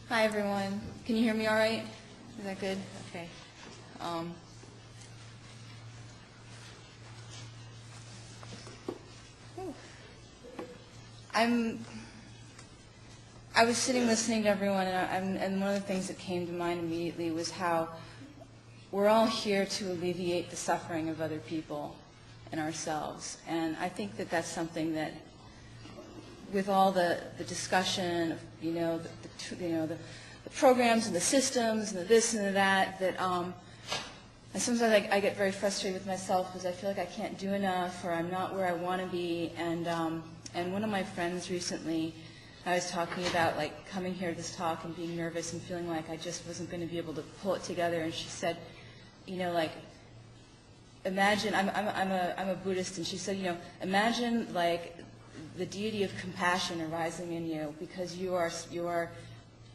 Hi, everyone. Can you hear me all right? Is that good? Okay. I was sitting listening to everyone, and one of the things that came to mind immediately was how we're all here to alleviate the suffering of other people and ourselves. And I think that that's something that, with all the discussion of, the programs and the systems and the this and the that, and sometimes I get very frustrated with myself because I feel like I can't do enough or I'm not where I want to be. And one of my friends recently, I was talking about like coming here to this talk and being nervous and feeling like I just wasn't going to be able to pull it together. And she said, like, imagine, I'm a Buddhist, and she said, imagine like the deity of compassion arising in you because you are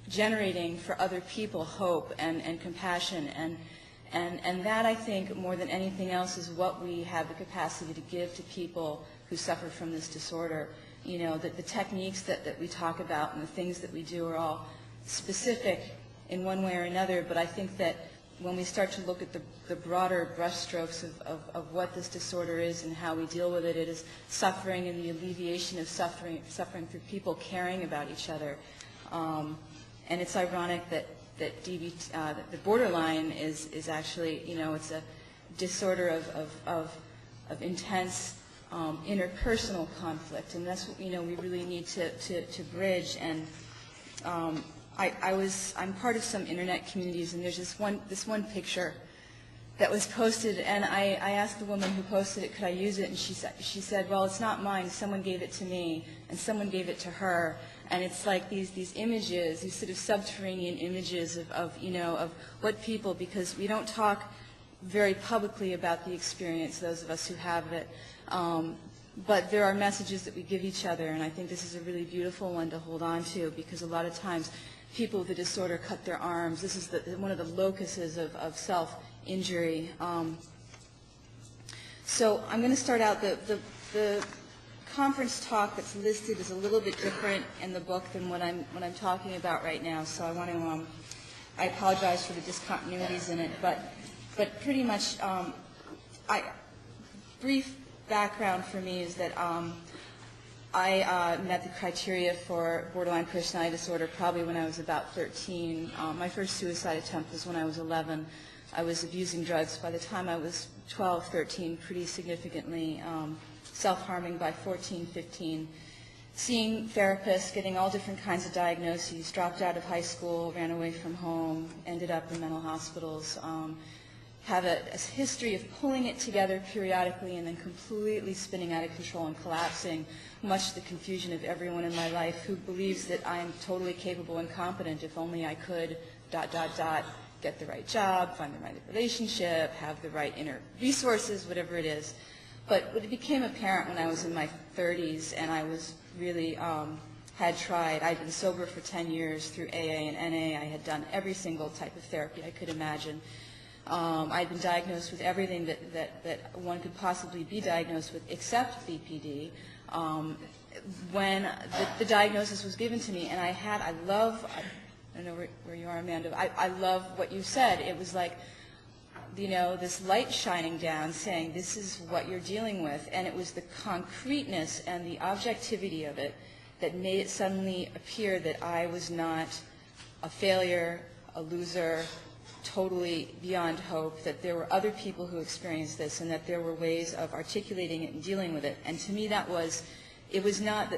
generating for other people hope and compassion, and that, I think, more than anything else, is what we have the capacity to give to people who suffer from this disorder. That the techniques that we talk about and the things that we do are all specific in one way or another, but I think that when we start to look at the broader brushstrokes of what this disorder is and how we deal with it, it is suffering and the alleviation of suffering through people caring about each other. And it's ironic that the borderline is actually, it's a disorder of intense interpersonal conflict, and that's what we really need to bridge. And I'm part of some internet communities, and there's this one picture that was posted, and I asked the woman who posted it, could I use it, and she said, well, it's not mine, someone gave it to me, and someone gave it to her. And it's like these images, these sort of subterranean images of what people, because we don't talk very publicly about the experience, those of us who have it, but there are messages that we give each other, and I think this is a really beautiful one to hold on to, because a lot of times people with the disorder cut their arms. This is one of the locuses of self-injury. So I'm going to start out, the conference talk that's listed is a little bit different in the book than what I'm talking about right now, so I want to, I apologize for the discontinuities in it, but pretty much, brief background for me is that I met the criteria for borderline personality disorder probably when I was about 13. My first suicide attempt was when I was 11. I was abusing drugs by the time I was 12, 13, pretty significantly, self-harming by 14, 15, seeing therapists, getting all different kinds of diagnoses, dropped out of high school, ran away from home, ended up in mental hospitals, have a history of pulling it together periodically and then completely spinning out of control and collapsing, much to the confusion of everyone in my life who believes that I am totally capable and competent if only I could, ... get the right job, find the right relationship, have the right inner resources, whatever it is. But it became apparent when I was in my 30s and I was really, had tried, I'd been sober for 10 years through AA and NA. I had done every single type of therapy I could imagine. I'd been diagnosed with everything that one could possibly be diagnosed with except BPD. When the diagnosis was given to me, and I don't know where you are, Amanda, I love what you said. It was like, this light shining down saying, this is what you're dealing with. And it was the concreteness and the objectivity of it that made it suddenly appear that I was not a failure, a loser, totally beyond hope, that there were other people who experienced this and that there were ways of articulating it and dealing with it. And to me that was, it was not,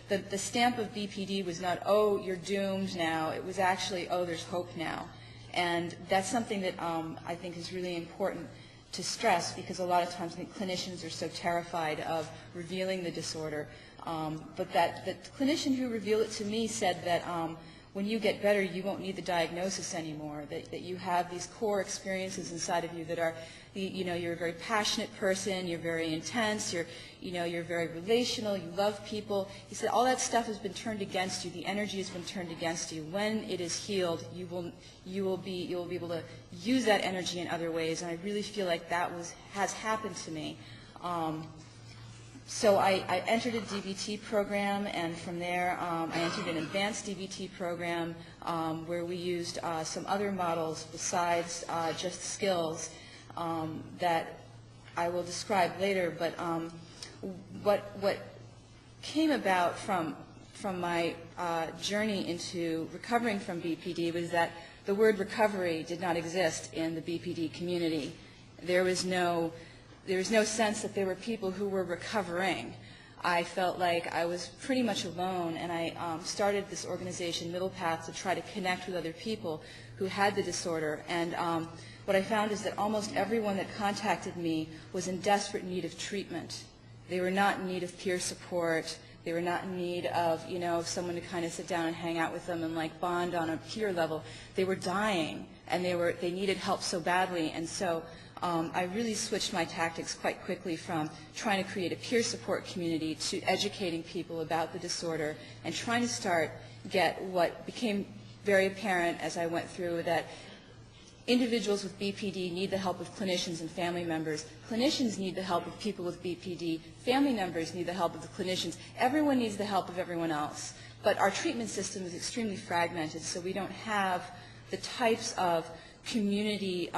the stamp of BPD was not, oh, you're doomed now. It was actually, oh, there's hope now. And that's something that I think is really important to stress, because a lot of times I think clinicians are so terrified of revealing the disorder. But the clinician who revealed it to me said that when you get better, you won't need the diagnosis anymore, that you have these core experiences inside of you that are, you're a very passionate person, you're very intense, you're very relational, you love people. He said all that stuff has been turned against you, the energy has been turned against you. When it is healed, you will be able to use that energy in other ways, and I really feel like that has happened to me. So I entered a DBT program, and from there I entered an advanced DBT program where we used some other models besides just skills that I will describe later. But what came about from my journey into recovering from BPD was that the word recovery did not exist in the BPD community. There was no sense that there were people who were recovering. I felt like I was pretty much alone, and I started this organization, Middle Path, to try to connect with other people who had the disorder. And what I found is that almost everyone that contacted me was in desperate need of treatment. They were not in need of peer support. They were not in need of, someone to kind of sit down and hang out with them and like bond on a peer level. They were dying, and they needed help so badly. And so I really switched my tactics quite quickly from trying to create a peer support community to educating people about the disorder and trying to get what became very apparent as I went through, that individuals with BPD need the help of clinicians and family members. Clinicians need the help of people with BPD. Family members need the help of the clinicians. Everyone needs the help of everyone else. But our treatment system is extremely fragmented, so we don't have the types of community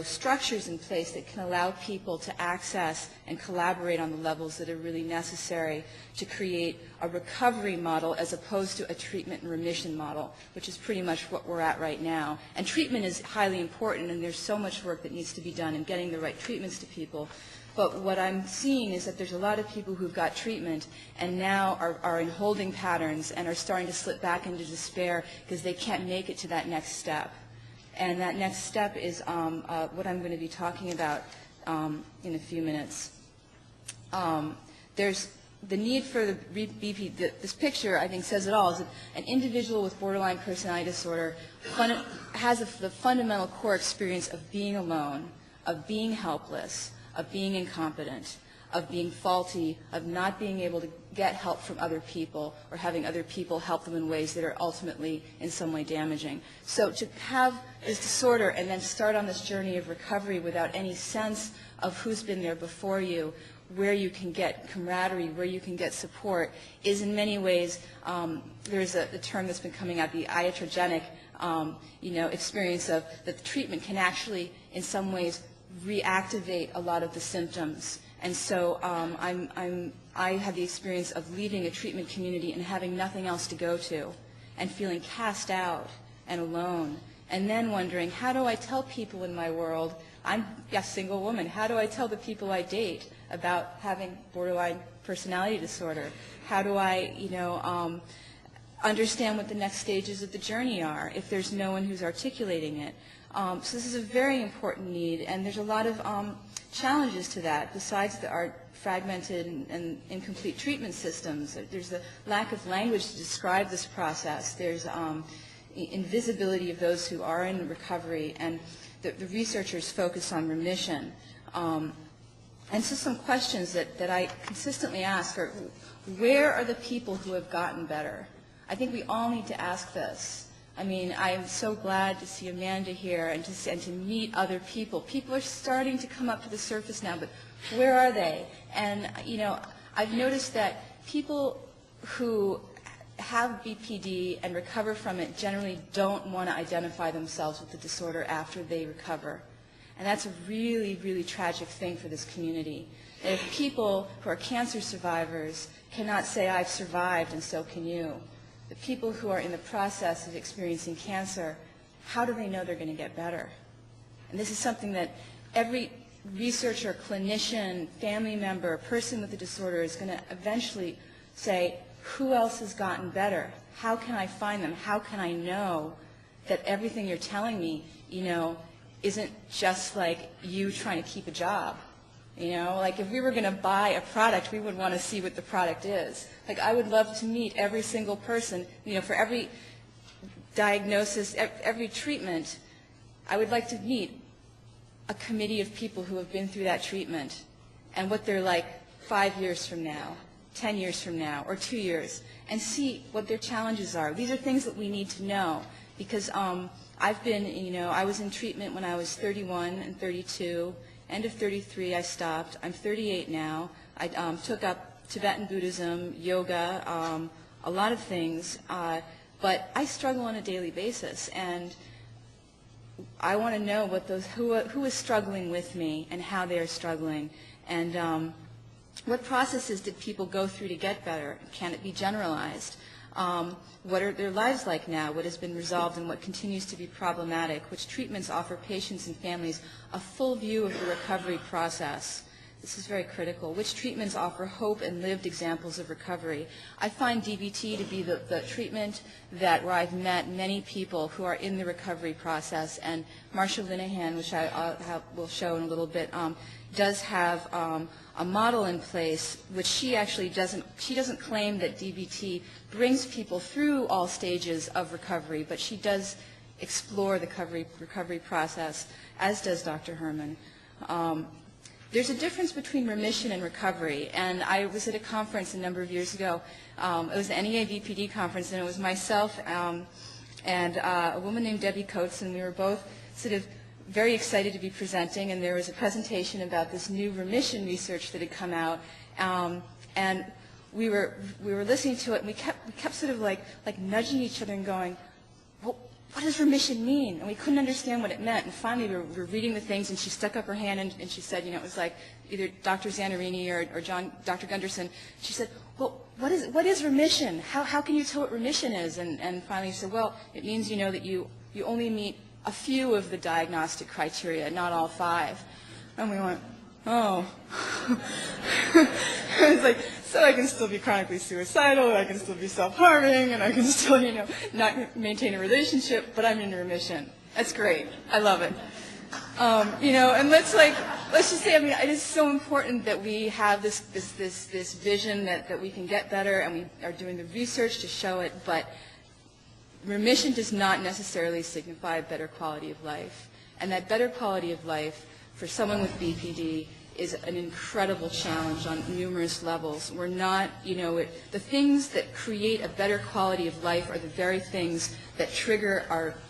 structures in place that can allow people to access and collaborate on the levels that are really necessary to create a recovery model as opposed to a treatment and remission model, which is pretty much what we're at right now. And treatment is highly important, and there's so much work that needs to be done in getting the right treatments to people. But what I'm seeing is that there's a lot of people who've got treatment and now are in holding patterns and are starting to slip back into despair because they can't make it to that next step. And that next step is what I'm going to be talking about in a few minutes. There's the need for the BPD. This picture, I think, says it all. Is an individual with borderline personality disorder has the fundamental core experience of being alone, of being helpless, of being incompetent, of being faulty, of not being able to get help from other people or having other people help them in ways that are ultimately in some way damaging. So to have this disorder and then start on this journey of recovery without any sense of who's been there before you, where you can get camaraderie, where you can get support, is in many ways, there's a term that's been coming out, the iatrogenic experience of that the treatment can actually in some ways reactivate a lot of the symptoms. And so I have the experience of leaving a treatment community and having nothing else to go to and feeling cast out and alone, and then wondering, how do I tell people in my world, I'm a single woman, how do I tell the people I date about having borderline personality disorder? How do I, understand what the next stages of the journey are if there's no one who's articulating it? So this is a very important need, and there's a lot of challenges to that besides our fragmented and incomplete treatment systems. There's the lack of language to describe this process. There's invisibility of those who are in recovery, and the researchers focus on remission. And so some questions that I consistently ask are, where are the people who have gotten better? I think we all need to ask this. I mean, I am so glad to see Amanda here and to meet other people. People are starting to come up to the surface now, but where are they? And, I've noticed that people who have BPD and recover from it generally don't want to identify themselves with the disorder after they recover. And that's a really, really tragic thing for this community. If people who are cancer survivors cannot say, I've survived and so can you, the people who are in the process of experiencing cancer, how do they know they're going to get better? And this is something that every researcher, clinician, family member, person with the disorder is going to eventually say, who else has gotten better? How can I find them? How can I know that everything you're telling me, isn't just like you trying to keep a job? Like if we were going to buy a product, we would want to see what the product is. Like I would love to meet every single person, for every diagnosis, every treatment, I would like to meet a committee of people who have been through that treatment and what they're like 5 years from now, 10 years from now, or 2 years, and see what their challenges are. These are things that we need to know because I've been, I was in treatment when I was 31 and 32. End of 33, I stopped. I'm 38 now. I took up Tibetan Buddhism, yoga, a lot of things, but I struggle on a daily basis, and I want to know what who is struggling with me and how they are struggling, and what processes did people go through to get better? Can it be generalized? What are their lives like now? What has been resolved and what continues to be problematic? Which treatments offer patients and families a full view of the recovery process? This is very critical. Which treatments offer hope and lived examples of recovery? I find DBT to be the treatment where I've met many people who are in the recovery process, and Marcia Linehan, which I will show in a little bit, does have a model in place which she actually doesn't claim that DBT brings people through all stages of recovery, but she does explore the recovery process, as does Dr. Herman. There's a difference between remission and recovery, and I was at a conference a number of years ago. It was the NEA.BPD conference, and it was myself and a woman named Debbie Coates, and we were both sort of very excited to be presenting, and there was a presentation about this new remission research that had come out, and we were listening to it, and we kept sort of like nudging each other and going, well, what does remission mean? And we couldn't understand what it meant. And finally, we were reading the things, and she stuck up her hand, and she said, it was like either Dr. Zanarini or Dr. Gunderson. She said, well, what is remission? How can you tell what remission is? And finally, she said, well, it means, that you only meet a few of the diagnostic criteria, not all 5. And we went, oh. It's like, so I can still be chronically suicidal, I can still be self-harming, and I can still, not maintain a relationship, but I'm in remission. That's great. I love it. And let's just say, it is so important that we have this vision that we can get better, and we are doing the research to show it, but remission does not necessarily signify a better quality of life. And that better quality of life for someone with BPD is an incredible challenge on numerous levels. We're not, the things that create a better quality of life are the very things that trigger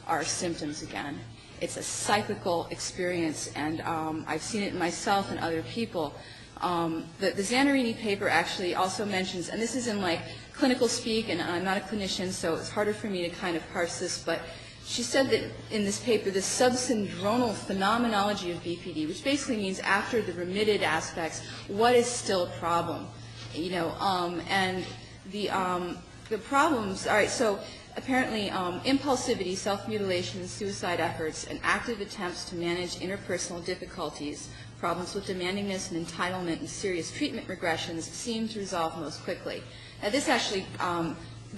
our symptoms again. It's a cyclical experience, and I've seen it in myself and other people. The Zanarini paper actually also mentions, and this is in clinical speak, and I'm not a clinician, so it's harder for me to kind of parse this, but she said that in this paper, the subsyndronal phenomenology of BPD, which basically means after the remitted aspects, what is still a problem? And the problems, all right, so apparently impulsivity, self-mutilation, suicide efforts, and active attempts to manage interpersonal difficulties, problems with demandingness and entitlement, and serious treatment regressions seem to resolve most quickly. Now, this actually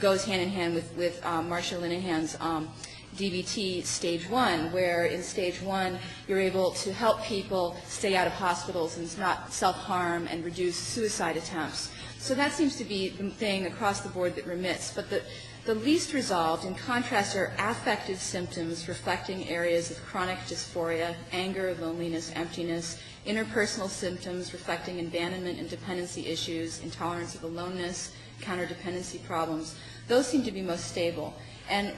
goes hand in hand with Marcia Linehan's DBT stage 1, where in stage 1 you're able to help people stay out of hospitals and not self-harm and reduce suicide attempts. So that seems to be the thing across the board that remits. But the least resolved, in contrast, are affective symptoms reflecting areas of chronic dysphoria, anger, loneliness, emptiness, interpersonal symptoms reflecting abandonment and dependency issues, intolerance of aloneness, counterdependency problems. Those seem to be most stable. And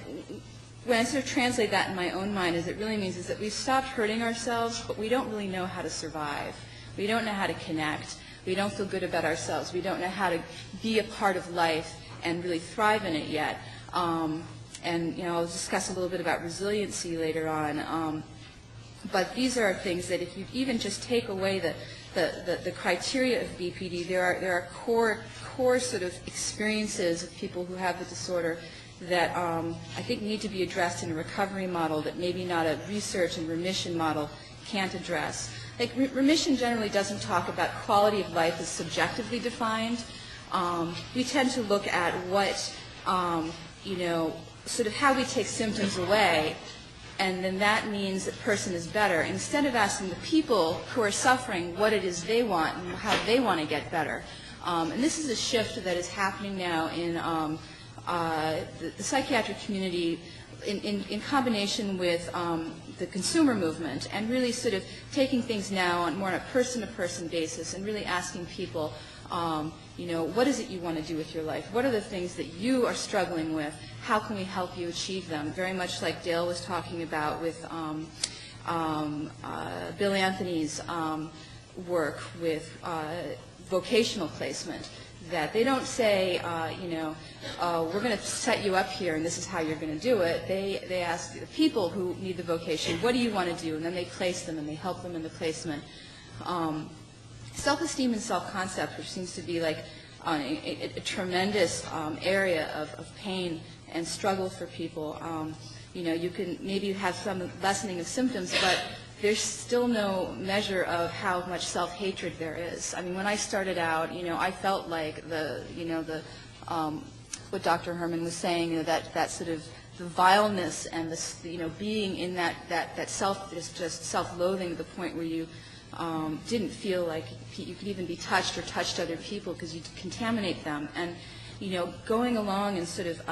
when I sort of translate that in my own mind, it really means is that we've stopped hurting ourselves, but we don't really know how to survive. We don't know how to connect. We don't feel good about ourselves. We don't know how to be a part of life and really thrive in it yet. And I'll discuss a little bit about resiliency later on. But these are things that if you even just take away the criteria of BPD, there are core sort of experiences of people who have the disorder that I think need to be addressed in a recovery model that maybe not a research and remission model can't address. Remission generally doesn't talk about quality of life as subjectively defined. We tend to look at what, sort of how we take symptoms away, and then that means that person is better, instead of asking the people who are suffering what it is they want and how they want to get better. And this is a shift that is happening now in the psychiatric community in combination with the consumer movement, and really sort of taking things now on more on a person-to-person basis and really asking people, what is it you want to do with your life? What are the things that you are struggling with? How can we help you achieve them? Very much like Dale was talking about with Bill Anthony's work with vocational placement. That they don't say, we're going to set you up here and this is how you're going to do it. They ask the people who need the vocation, what do you want to do? And then they place them and they help them in the placement. Self-esteem and self-concept, which seems to be like a tremendous area of pain and struggle for people. You can maybe have some lessening of symptoms, but there's still no measure of how much self-hatred there is. I mean, when I started out, I felt like what Dr. Herman was saying, that sort of the vileness and this, being in that just self-loathing to the point where you didn't feel like you could even be touched or touched other people because you'd contaminate them. And, going along and sort of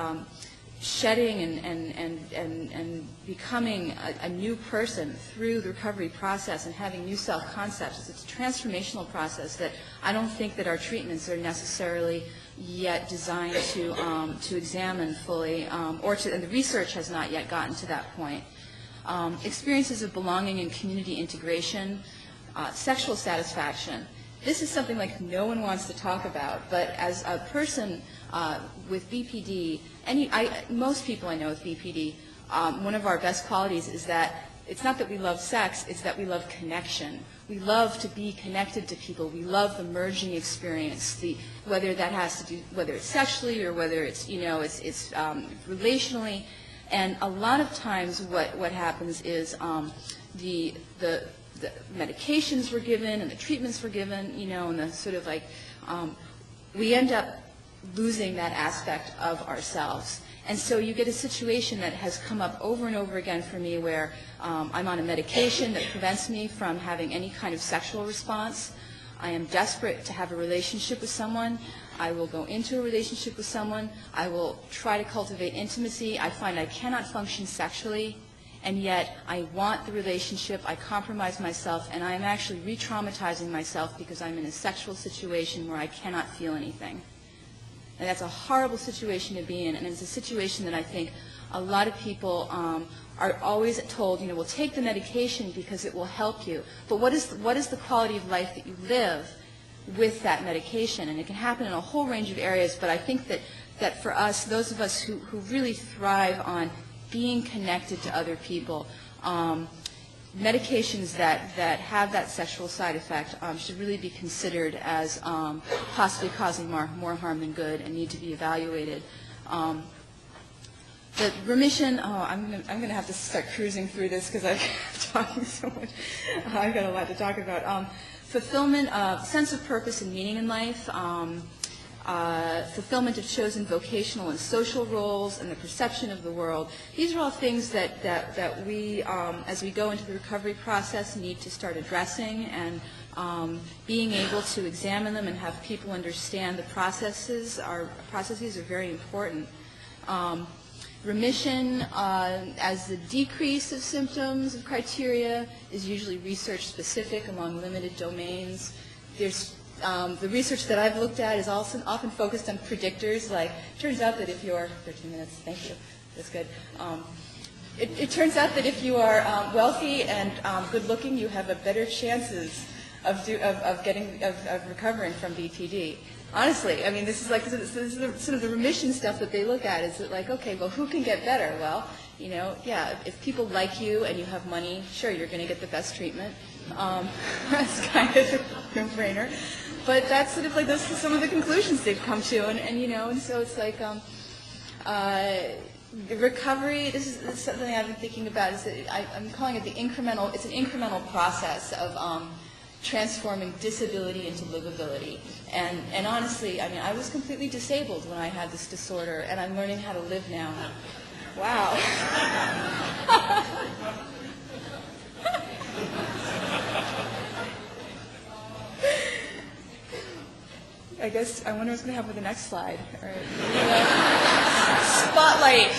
shedding and becoming a new person through the recovery process and having new self-concepts. It's a transformational process that I don't think that our treatments are necessarily yet designed to examine fully, and the research has not yet gotten to that point. Experiences of belonging and community integration, sexual satisfaction. This is something like no one wants to talk about, but as a person with BPD, most people I know with BPD, one of our best qualities is that it's not that we love sex, it's that we love connection. We love to be connected to people. We love the merging experience, whether that has to do, whether it's sexually or whether it's, it's relationally. And a lot of times what happens is the medications were given and the treatments were given, and the sort of like, we end up losing that aspect of ourselves. And so you get a situation that has come up over and over again for me where I'm on a medication that prevents me from having any kind of sexual response. I am desperate to have a relationship with someone. I will go into a relationship with someone. I will try to cultivate intimacy. I find I cannot function sexually, and yet I want the relationship. I compromise myself, and I am actually re-traumatizing myself because I'm in a sexual situation where I cannot feel anything. And that's a horrible situation to be in, and it's a situation that I think a lot of people are always told, well, take the medication because it will help you. But what is the quality of life that you live with that medication? And it can happen in a whole range of areas, but I think that for us, those of us who really thrive on being connected to other people, medications that have that sexual side effect should really be considered as possibly causing more harm than good and need to be evaluated. The remission, I'm going to have to start cruising through this because I'm talking so much. I've got a lot to talk about. Fulfillment, sense of purpose and meaning in life, fulfillment of chosen vocational and social roles, and the perception of the world. These are all things that we, as we go into the recovery process, need to start addressing, and being able to examine them and have people understand the processes. Our processes are very important. Remission, as the decrease of symptoms of criteria, is usually research specific among limited domains. There's the research that I've looked at is also often focused on predictors. Like, it turns out that if you're 13 minutes, thank you, that's good. It turns out that if you are wealthy and good looking, you have a better chances of recovering from BPD. Honestly, I mean, this is sort of the remission stuff that they look at. Is it like, okay, well, who can get better? Well, yeah, if people like you and you have money, sure, you're going to get the best treatment. That's kind of a no-brainer. But that's sort of like those are some of the conclusions they've come to, and so it's like recovery. This is something I've been thinking about. Is that I'm calling it the incremental. It's an incremental process of transforming disability into livability. And honestly, I mean, I was completely disabled when I had this disorder, and I'm learning how to live now. Wow. I guess I wonder what's going to happen with the next slide. All right. Spotlight.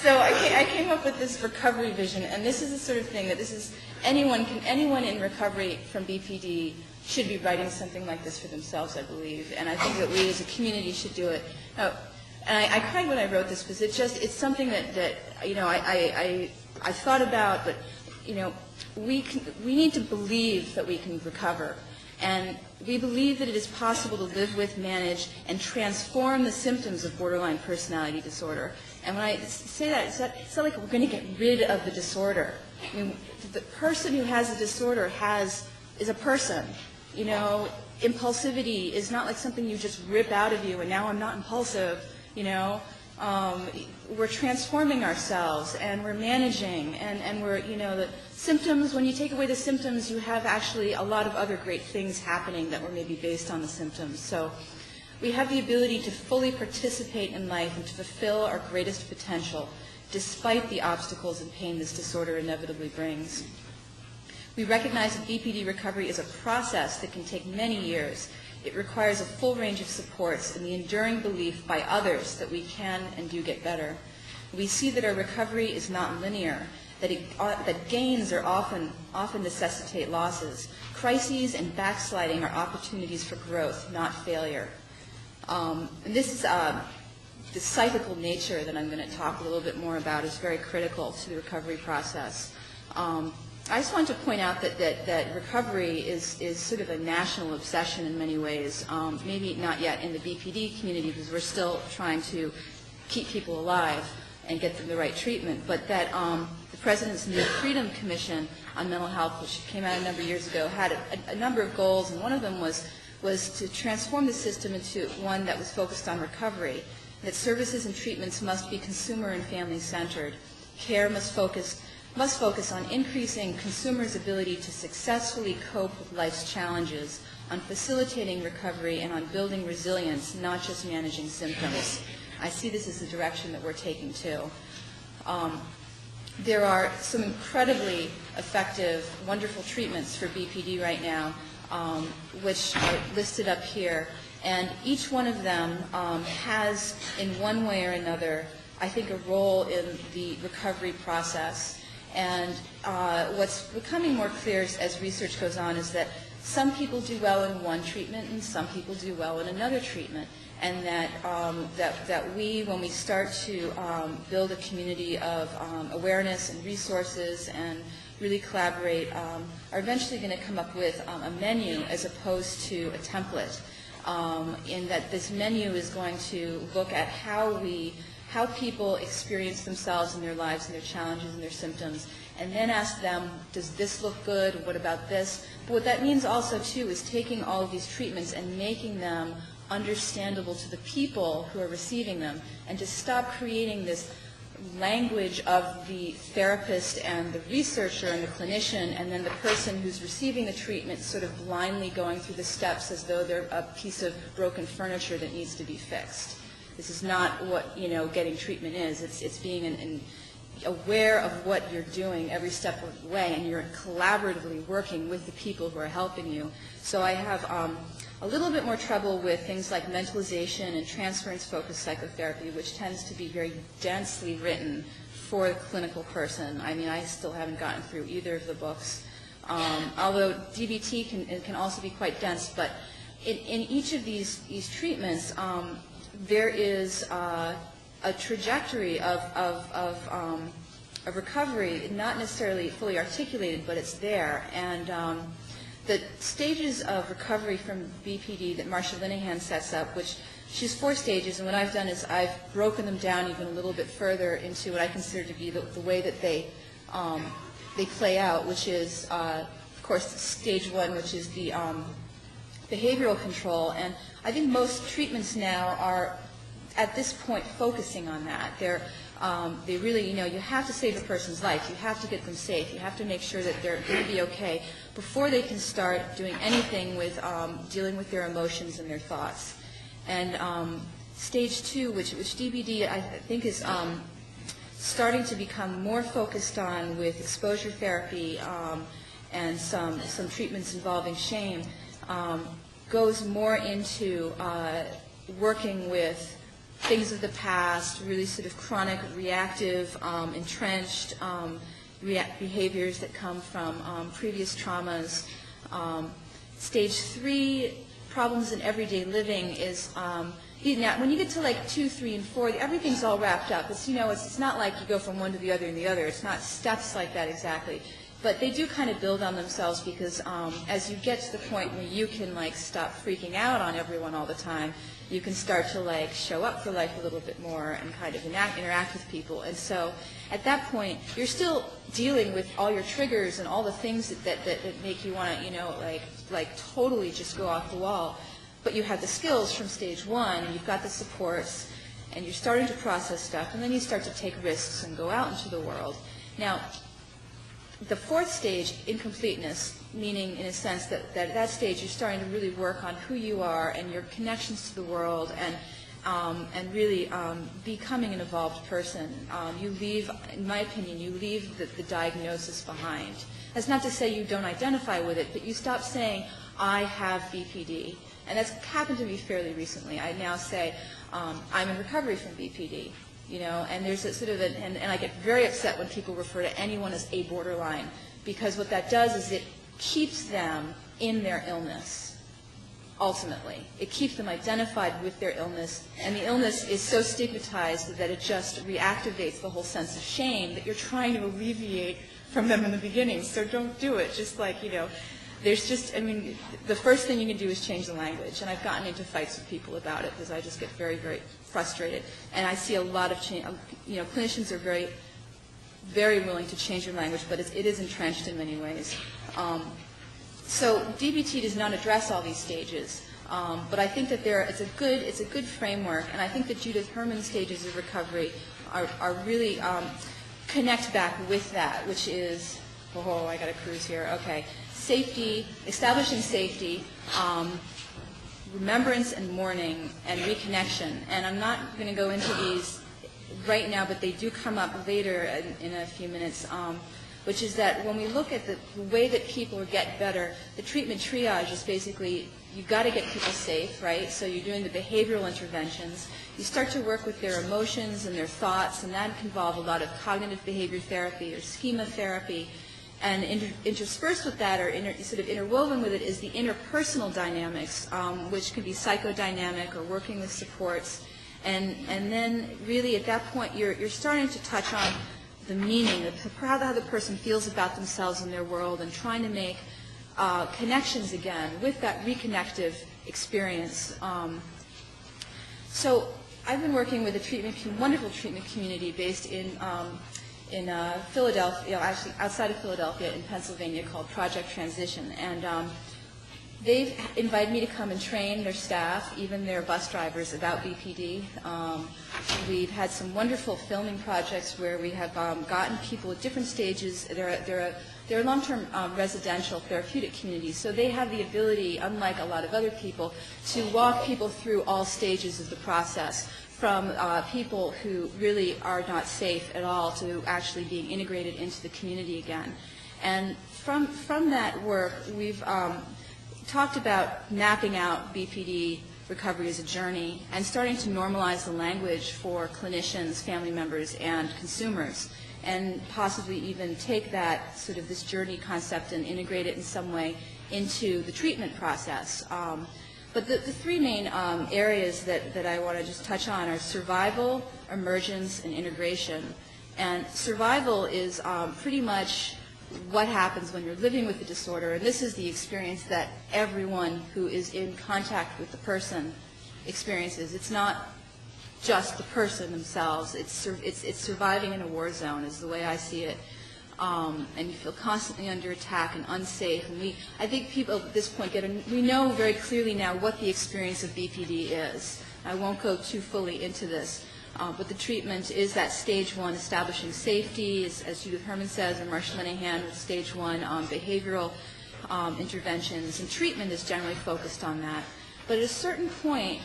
So I came up with this recovery vision, and this is the sort of thing that anyone in recovery from BPD should be writing something like this for themselves, I believe, and I think that we as a community should do it. Now, and I cried when I wrote this because it's something that I thought about, but we need to believe that we can recover. And we believe that it is possible to live with, manage, and transform the symptoms of borderline personality disorder. And when I say that, it's not like we're going to get rid of the disorder. I mean, the person who has a disorder is a person. You know, impulsivity is not like something you just rip out of you, and now I'm not impulsive, you know. We're transforming ourselves, and we're managing, and we're, you know, the symptoms, when you take away the symptoms, you have actually a lot of other great things happening that were maybe based on the symptoms. So we have the ability to fully participate in life and to fulfill our greatest potential, despite the obstacles and pain this disorder inevitably brings. We recognize that BPD recovery is a process that can take many years. It requires a full range of supports and the enduring belief by others that we can and do get better. We see that our recovery is not linear, that gains are often necessitate losses. Crises and backsliding are opportunities for growth, not failure. And this is the cyclical nature that I'm going to talk a little bit more about is very critical to the recovery process. I just wanted to point out that recovery is sort of a national obsession in many ways, maybe not yet in the BPD community because we're still trying to keep people alive and get them the right treatment, but that the President's New Freedom Commission on Mental Health, which came out a number of years ago, had a number of goals, and one of them was to transform the system into one that was focused on recovery, that services and treatments must be consumer and family-centered. Care must focus on increasing consumers' ability to successfully cope with life's challenges, on facilitating recovery, and on building resilience, not just managing symptoms. I see this as the direction that we're taking too. There are some incredibly effective, wonderful treatments for BPD right now, which are listed up here, and each one of them has, in one way or another, I think, a role in the recovery process. And what's becoming more clear as research goes on is that some people do well in one treatment and some people do well in another treatment, and that we, when we start to build a community of awareness and resources and really collaborate, are eventually going to come up with a menu as opposed to a template, in that this menu is going to look at how people experience themselves in their lives and their challenges and their symptoms, and then ask them, does this look good? What about this? But what that means also, too, is taking all of these treatments and making them understandable to the people who are receiving them, and to stop creating this language of the therapist and the researcher and the clinician, and then the person who's receiving the treatment sort of blindly going through the steps as though they're a piece of broken furniture that needs to be fixed. This is not what, you know, getting treatment is. It's being aware of what you're doing every step of the way, and you're collaboratively working with the people who are helping you. So I have a little bit more trouble with things like mentalization and transference-focused psychotherapy, which tends to be very densely written for the clinical person. I mean, I still haven't gotten through either of the books, although DBT can also be quite dense. But in each of these treatments, there is a trajectory of recovery, not necessarily fully articulated, but it's there. And the stages of recovery from BPD that Marsha Linehan sets up, which she's 4 stages, and what I've done is I've broken them down even a little bit further into what I consider to be the way that they play out, which is, of course, stage 1, which is the behavioral control. And I think most treatments now are, at this point, focusing on that. They really, you know, you have to save a person's life. You have to get them safe. You have to make sure that they're going to be okay before they can start doing anything with dealing with their emotions and their thoughts. And stage 2, which DBD, I think, is starting to become more focused on with exposure therapy and some treatments involving shame, goes more into working with things of the past, really sort of chronic, reactive, entrenched behaviors that come from previous traumas. Stage 3, problems in everyday living, is now, when you get to like 2, 3, and 4, everything's all wrapped up. It's, you know, it's not like you go from one to the other and the other. It's not steps like that exactly. But they do kind of build on themselves because as you get to the point where you can like stop freaking out on everyone all the time, you can start to like show up for life a little bit more and kind of interact with people. And so at that point, you're still dealing with all your triggers and all the things that make you want to, you know, like totally just go off the wall. But you have the skills from stage one, and you've got the supports, and you're starting to process stuff, and then you start to take risks and go out into the world. Now, the fourth stage, incompleteness, meaning in a sense that at that stage you're starting to really work on who you are and your connections to the world and really becoming an evolved person. You leave, in my opinion, you leave the diagnosis behind. That's not to say you don't identify with it, but you stop saying, I have BPD. And that's happened to me fairly recently. I now say, I'm in recovery from BPD. You know, and there's a sort of and I get very upset when people refer to anyone as a borderline, because what that does is it keeps them in their illness, ultimately. It keeps them identified with their illness, and the illness is so stigmatized that it just reactivates the whole sense of shame that you're trying to alleviate from them in the beginning. So don't do it. Just like, you know, there's just, I mean, the first thing you can do is change the language, and I've gotten into fights with people about it because I just get very, very frustrated. And I see a lot of change, you know, clinicians are very, very willing to change your language, but it is entrenched in many ways. So DBT does not address all these stages, but I think that it's a good framework, and I think that Judith Herman's stages of recovery are really connect back with that, which is, oh, I got a cruise here, okay. Safety, establishing safety, remembrance and mourning, and reconnection. And I'm not going to go into these right now, but they do come up later in a few minutes, which is that when we look at the way that people get better, the treatment triage is basically, you've got to get people safe, right? So you're doing the behavioral interventions. You start to work with their emotions and their thoughts, and that can involve a lot of cognitive behavior therapy or schema therapy. And interspersed with that, or sort of interwoven with it, is the interpersonal dynamics, which can be psychodynamic or working with supports. And then really at that point, you're starting to touch on the meaning, how the person feels about themselves and their world, and trying to make connections again with that reconnective experience. So I've been working with a wonderful treatment community based in Philadelphia, actually outside of Philadelphia in Pennsylvania, called Project Transition. And they've invited me to come and train their staff, even their bus drivers, about BPD. We've had some wonderful filming projects where we have gotten people at different stages. They're a long-term residential therapeutic community, so they have the ability, unlike a lot of other people, to walk people through all stages of the process, from people who really are not safe at all to actually being integrated into the community again. And from that work, we've talked about mapping out BPD recovery as a journey and starting to normalize the language for clinicians, family members, and consumers, and possibly even take that sort of this journey concept and integrate it in some way into the treatment process. But the three main areas that I want to just touch on are survival, emergence, and integration. And survival is pretty much what happens when you're living with the disorder, and this is the experience that everyone who is in contact with the person experiences. It's not just the person themselves. It's surviving in a war zone is the way I see it. And you feel constantly under attack and unsafe. And I think people at this point we know very clearly now what the experience of BPD is. I won't go too fully into this, but the treatment is that stage one, establishing safety, as Judith Herman says, or Marsh Linehan with stage one behavioral interventions. And treatment is generally focused on that. But at a certain point,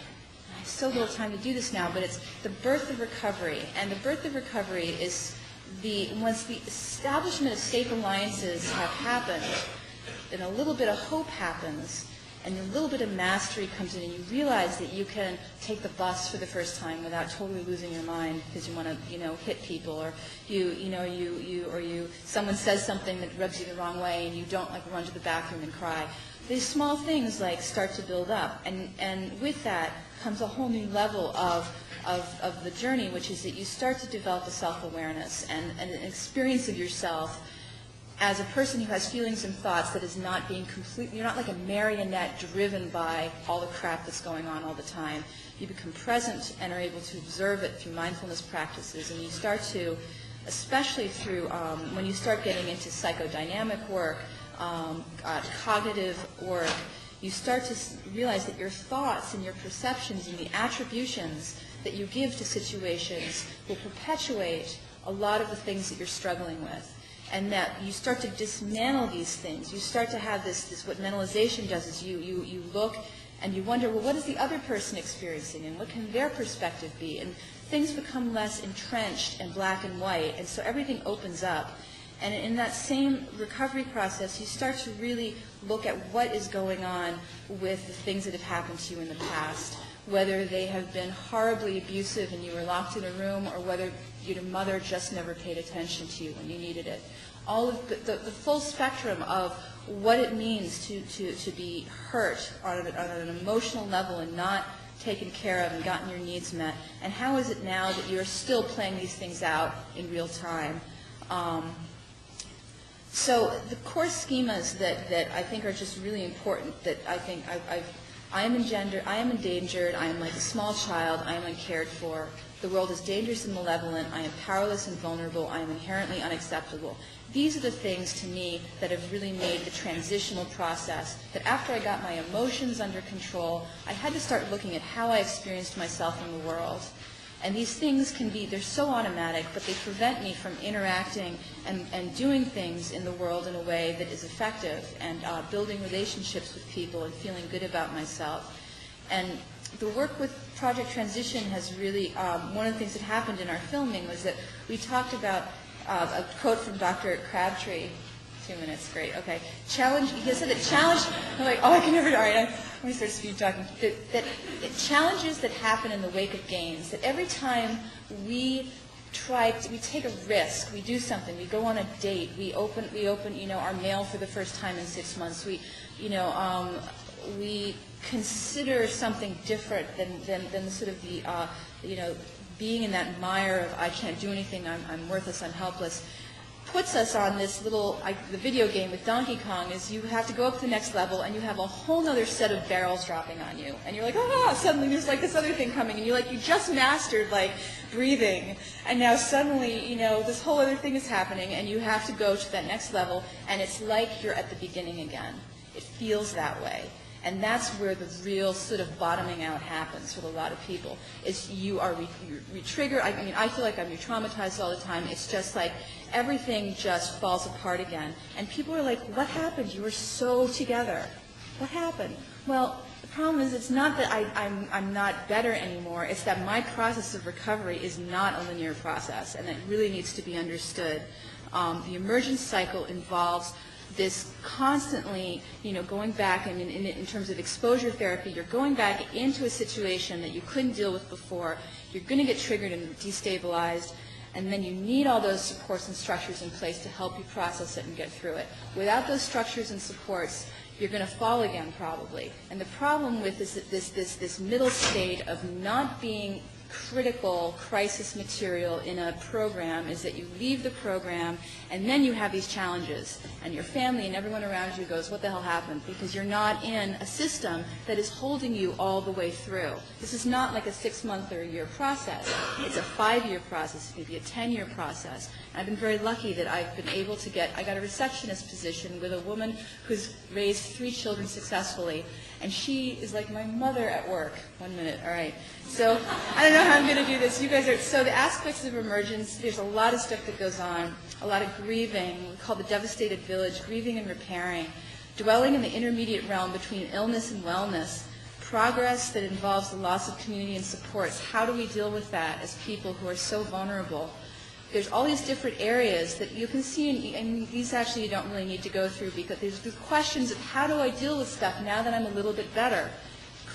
I have so little time to do this now, but it's the birth of recovery. And the birth of recovery is once the establishment of safe alliances have happened, then a little bit of hope happens, and a little bit of mastery comes in, and you realize that you can take the bus for the first time without totally losing your mind because you want to, hit people, or someone says something that rubs you the wrong way, and you don't run to the bathroom and cry. These small things start to build up, and with that comes a whole new level of the journey, which is that you start to develop a self-awareness and an experience of yourself as a person who has feelings and thoughts that is not being completely, you're not like a marionette driven by all the crap that's going on all the time. You become present and are able to observe it through mindfulness practices, and you start to, especially through when you start getting into psychodynamic work, cognitive work, you start to realize that your thoughts and your perceptions and the attributions that you give to situations will perpetuate a lot of the things that you're struggling with. And that you start to dismantle these things. You start to have this what mentalization does is you look and you wonder, well, what is the other person experiencing and what can their perspective be? And things become less entrenched and black and white, and so everything opens up. And in that same recovery process, you start to really look at what is going on with the things that have happened to you in the past, whether they have been horribly abusive and you were locked in a room, or whether your mother just never paid attention to you when you needed it. All of the full spectrum of what it means to be hurt on an emotional level and not taken care of and gotten your needs met, and how is it now that you're still playing these things out in real time. So the core schemas that I think are just really important, that I think I am endangered, I am like a small child, I am uncared for, the world is dangerous and malevolent, I am powerless and vulnerable, I am inherently unacceptable. These are the things to me that have really made the transitional process, that after I got my emotions under control, I had to start looking at how I experienced myself in the world. And these things can be, they're so automatic, but they prevent me from interacting and doing things in the world in a way that is effective, and building relationships with people and feeling good about myself. And the work with Project Transition has really, one of the things that happened in our filming was that we talked about a quote from Dr. Crabtree. 2 minutes, great, okay. Challenge, he said that challenge, I'm like, oh, I can never, all right, let me start speed talking. That challenges that happen in the wake of gains, that every time we take a risk, we do something, we go on a date, we open, our mail for the first time in 6 months, we consider something different than sort of the, being in that mire of I can't do anything, I'm worthless, I'm helpless, puts us on this little, the video game with Donkey Kong is you have to go up to the next level and you have a whole other set of barrels dropping on you. And you're like, suddenly there's like this other thing coming, and you just mastered like breathing, and now suddenly, this whole other thing is happening and you have to go to that next level, and it's like you're at the beginning again. It feels that way. And that's where the real sort of bottoming out happens with a lot of people, is you are re-triggered. I mean, I feel like I'm re-traumatized all the time. It's just like everything just falls apart again. And people are like, what happened? You were so together. What happened? Well, the problem is it's not that I'm not better anymore. It's that my process of recovery is not a linear process, and it really needs to be understood. The emergence cycle involves this constantly, going back, and in terms of exposure therapy, you're going back into a situation that you couldn't deal with before. You're going to get triggered and destabilized, and then you need all those supports and structures in place to help you process it and get through it. Without those structures and supports, you're going to fall again probably. And the problem with this middle state of not being critical crisis material in a program is that you leave the program and then you have these challenges, and your family and everyone around you goes, what the hell happened? Because you're not in a system that is holding you all the way through. This is not like a 6-month or a year process. It's a 5-year process, maybe a 10-year process. And I've been very lucky that I've been able to I got a receptionist position with a woman who's raised 3 children successfully, and she is like my mother at work. 1 minute, all right. So I don't know how I'm going to do this. You guys are, so the aspects of emergence, there's a lot of stuff that goes on, a lot of grieving, we call the devastated village, grieving and repairing, dwelling in the intermediate realm between illness and wellness, progress that involves the loss of community and supports. How do we deal with that as people who are so vulnerable? There's all these different areas that you can see, and these actually you don't really need to go through, because there's the questions of how do I deal with stuff now that I'm a little bit better.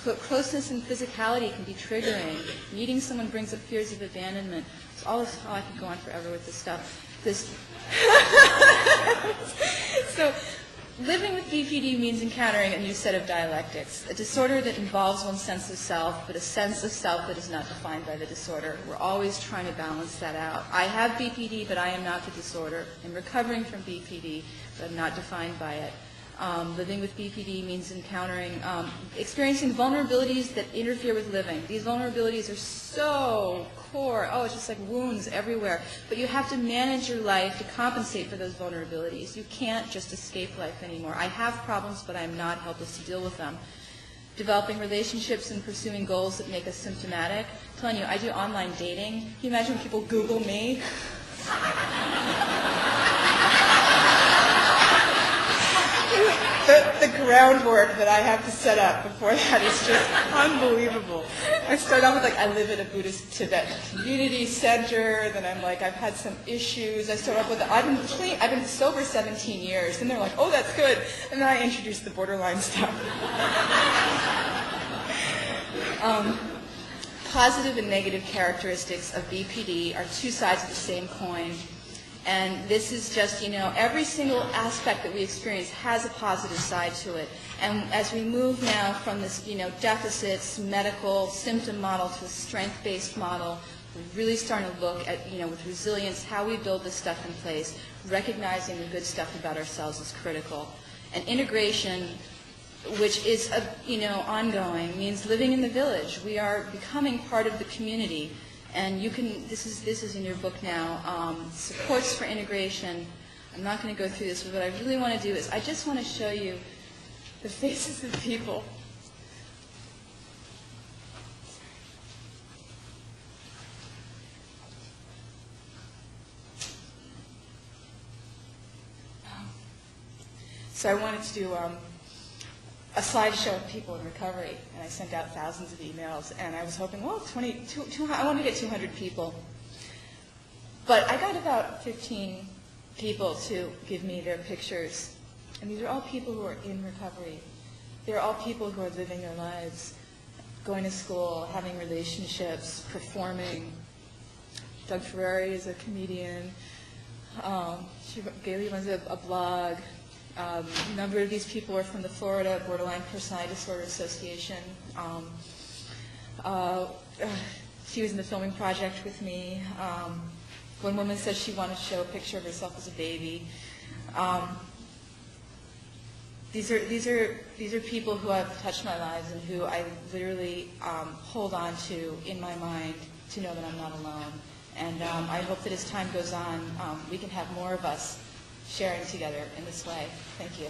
Closeness and physicality can be triggering. Meeting someone brings up fears of abandonment. So all this, I could go on forever with this stuff. So living with BPD means encountering a new set of dialectics, a disorder that involves one's sense of self, but a sense of self that is not defined by the disorder. We're always trying to balance that out. I have BPD, but I am not the disorder. I'm recovering from BPD, but I'm not defined by it. Living with BPD means experiencing vulnerabilities that interfere with living. These vulnerabilities are so core. Oh, it's just like wounds everywhere. But you have to manage your life to compensate for those vulnerabilities. You can't just escape life anymore. I have problems, but I'm not helpless to deal with them. Developing relationships and pursuing goals that make us symptomatic. I'm telling you, I do online dating. Can you imagine when people Google me? The groundwork that I have to set up before that is just unbelievable. I start off with like, I live at a Buddhist Tibetan community center, then I'm like, I've had some issues. I start off with, I've been sober 17 years, and they're like, oh, that's good. And then I introduce the borderline stuff. Positive and negative characteristics of BPD are two sides of the same coin. And this is just, every single aspect that we experience has a positive side to it. And as we move now from this, deficits, medical, symptom model to a strength-based model, we're really starting to look at, with resilience, how we build this stuff in place. Recognizing the good stuff about ourselves is critical. And integration, which is, ongoing, means living in the village. We are becoming part of the community. And you can, this is in your book now, supports for integration. I'm not going to go through this, but what I really want to do is I just want to show you the faces of people. So I wanted to do a slideshow of people in recovery, and I sent out thousands of emails, and I was hoping, well, I wanted to get 200 people. But I got about 15 people to give me their pictures, and these are all people who are in recovery. They're all people who are living their lives, going to school, having relationships, performing. Doug Ferrari is a comedian. Gailey runs a blog. A number of these people are from the Florida Borderline Personality Disorder Association. She was in the filming project with me. One woman says she wanted to show a picture of herself as a baby. These are people who have touched my lives and who I literally hold on to in my mind to know that I'm not alone. And I hope that as time goes on, we can have more of us sharing together in this way. Thank you.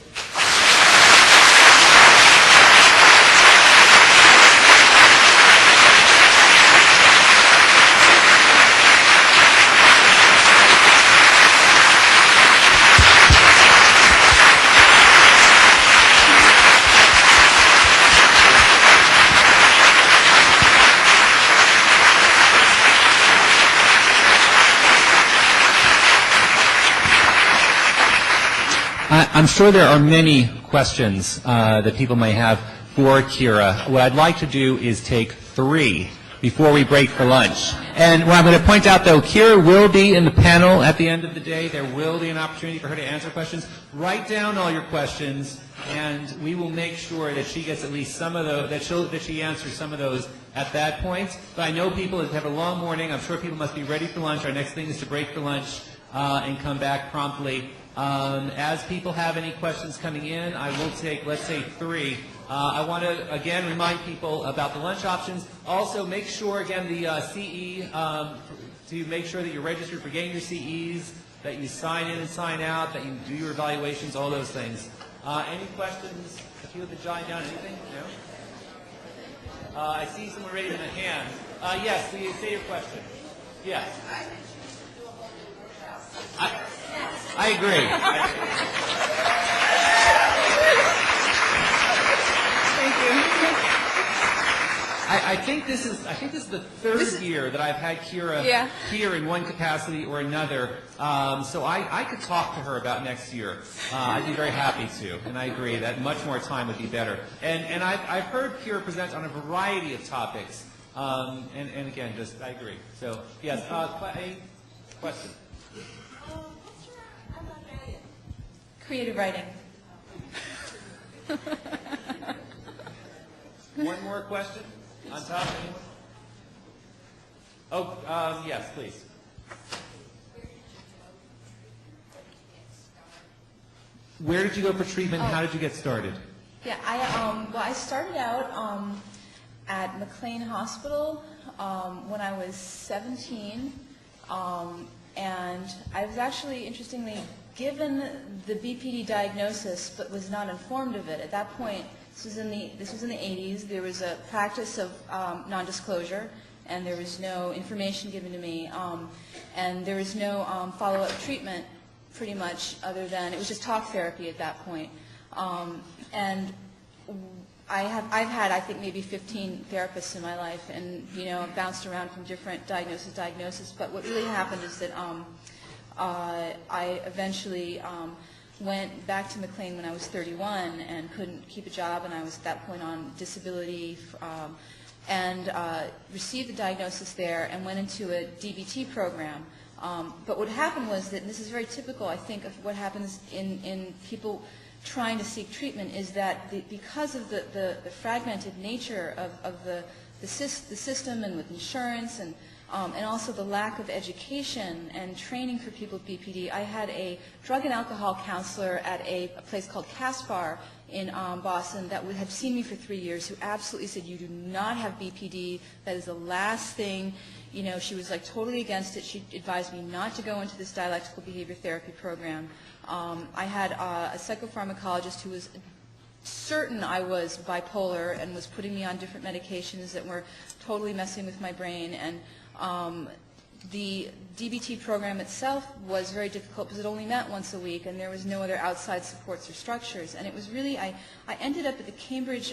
I'm sure there are many questions that people may have for Kira. What I'd like to do is take 3 before we break for lunch. And what I'm going to point out, though, Kira will be in the panel at the end of the day. There will be an opportunity for her to answer questions. Write down all your questions, and we will make sure that she gets at least some of those, that she answers some of those at that point. But I know people have a long morning. I'm sure people must be ready for lunch. Our next thing is to break for lunch and come back promptly. As people have any questions coming in, I will take, let's say, 3. I want to, again, remind people about the lunch options. Also, make sure, again, the CE, to make sure that you're registered for getting your CEs, that you sign in and sign out, that you do your evaluations, all those things. Any questions? If you have to jot down anything? No? I see someone raising a hand. Yes, please say your question. Yes. I agree. Thank you. I think this is the third year that I've had Kira here in one capacity or another. So I could talk to her about next year. I'd be very happy to, and I agree that much more time would be better. And I've heard Kira present on a variety of topics. And again, I agree. So yes, any question? Creative writing. One more question on top. Anyone? Oh, yes, please. Where did you go for treatment? How did you get started? Yeah, I started out at McLean Hospital when I was 17, and I was actually, interestingly, given the BPD diagnosis, but was not informed of it. At that point, this was in the 80s. There was a practice of non-disclosure, and there was no information given to me, and there was no follow-up treatment, pretty much, other than it was just talk therapy at that point. And I've had, I think, maybe 15 therapists in my life, and bounced around from different diagnosis. But what really happened is that I eventually went back to McLean when I was 31 and couldn't keep a job, and I was at that point on disability, and received the diagnosis there and went into a DBT program. But what happened was that, and this is very typical, I think, of what happens in people trying to seek treatment, is that because of the fragmented nature of the system, and with insurance, and also the lack of education and training for people with BPD, I had a drug and alcohol counselor at a place called Caspar in Boston that had seen me for 3 years, who absolutely said, "You do not have BPD. That is the last thing." She was like totally against it. She advised me not to go into this dialectical behavior therapy program. I had a psychopharmacologist who was certain I was bipolar and was putting me on different medications that were totally messing with my brain. And the DBT program itself was very difficult because it only met once a week, and there was no other outside supports or structures. And it was really, I ended up at the Cambridge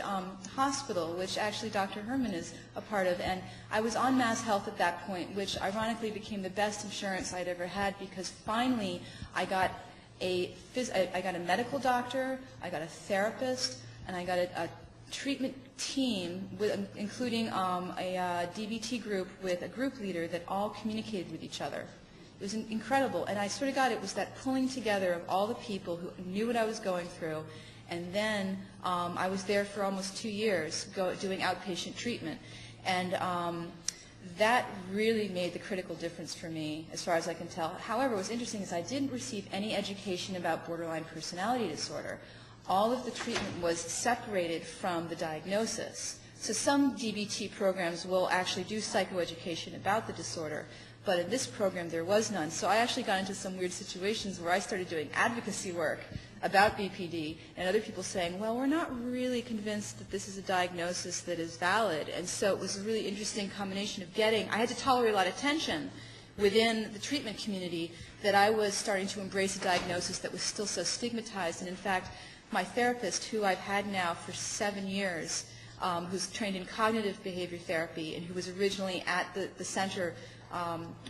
Hospital, which actually Dr. Herman is a part of, and I was on Mass Health at that point, which ironically became the best insurance I'd ever had, because finally I got a medical doctor, I got a therapist, and I got a treatment team, including a DBT group with a group leader that all communicated with each other. It was incredible, and I swear to God, it was that pulling together of all the people who knew what I was going through. And then I was there for almost 2 years doing outpatient treatment, and that really made the critical difference for me, as far as I can tell. However, what's interesting is I didn't receive any education about borderline personality disorder. All of the treatment was separated from the diagnosis. So some DBT programs will actually do psychoeducation about the disorder, but in this program there was none. So I actually got into some weird situations where I started doing advocacy work about BPD, and other people saying, well, we're not really convinced that this is a diagnosis that is valid. And so it was a really interesting combination of I had to tolerate a lot of tension within the treatment community, that I was starting to embrace a diagnosis that was still so stigmatized. And in fact, my therapist, who I've had now for 7 years, who's trained in cognitive behavior therapy and who was originally at the center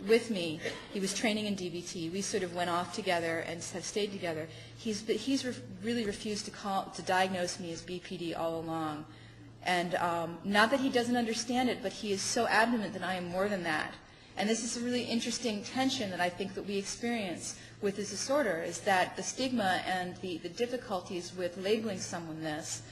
with me, he was training in DBT. We sort of went off together and have stayed together. He's really refused to diagnose me as BPD all along. And not that he doesn't understand it, but he is so adamant that I am more than that. And this is a really interesting tension that I think that we experience with this disorder, is that the stigma and the difficulties with labeling someone this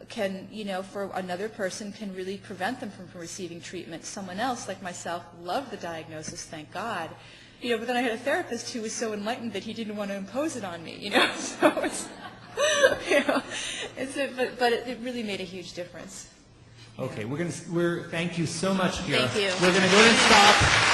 can, for another person, can really prevent them from receiving treatment. Someone else, like myself, loved the diagnosis, thank God. But then I had a therapist who was so enlightened that he didn't want to impose it on me, So but it really made a huge difference. Okay, thank you so much, Kira. Thank you. We're going to go ahead and stop.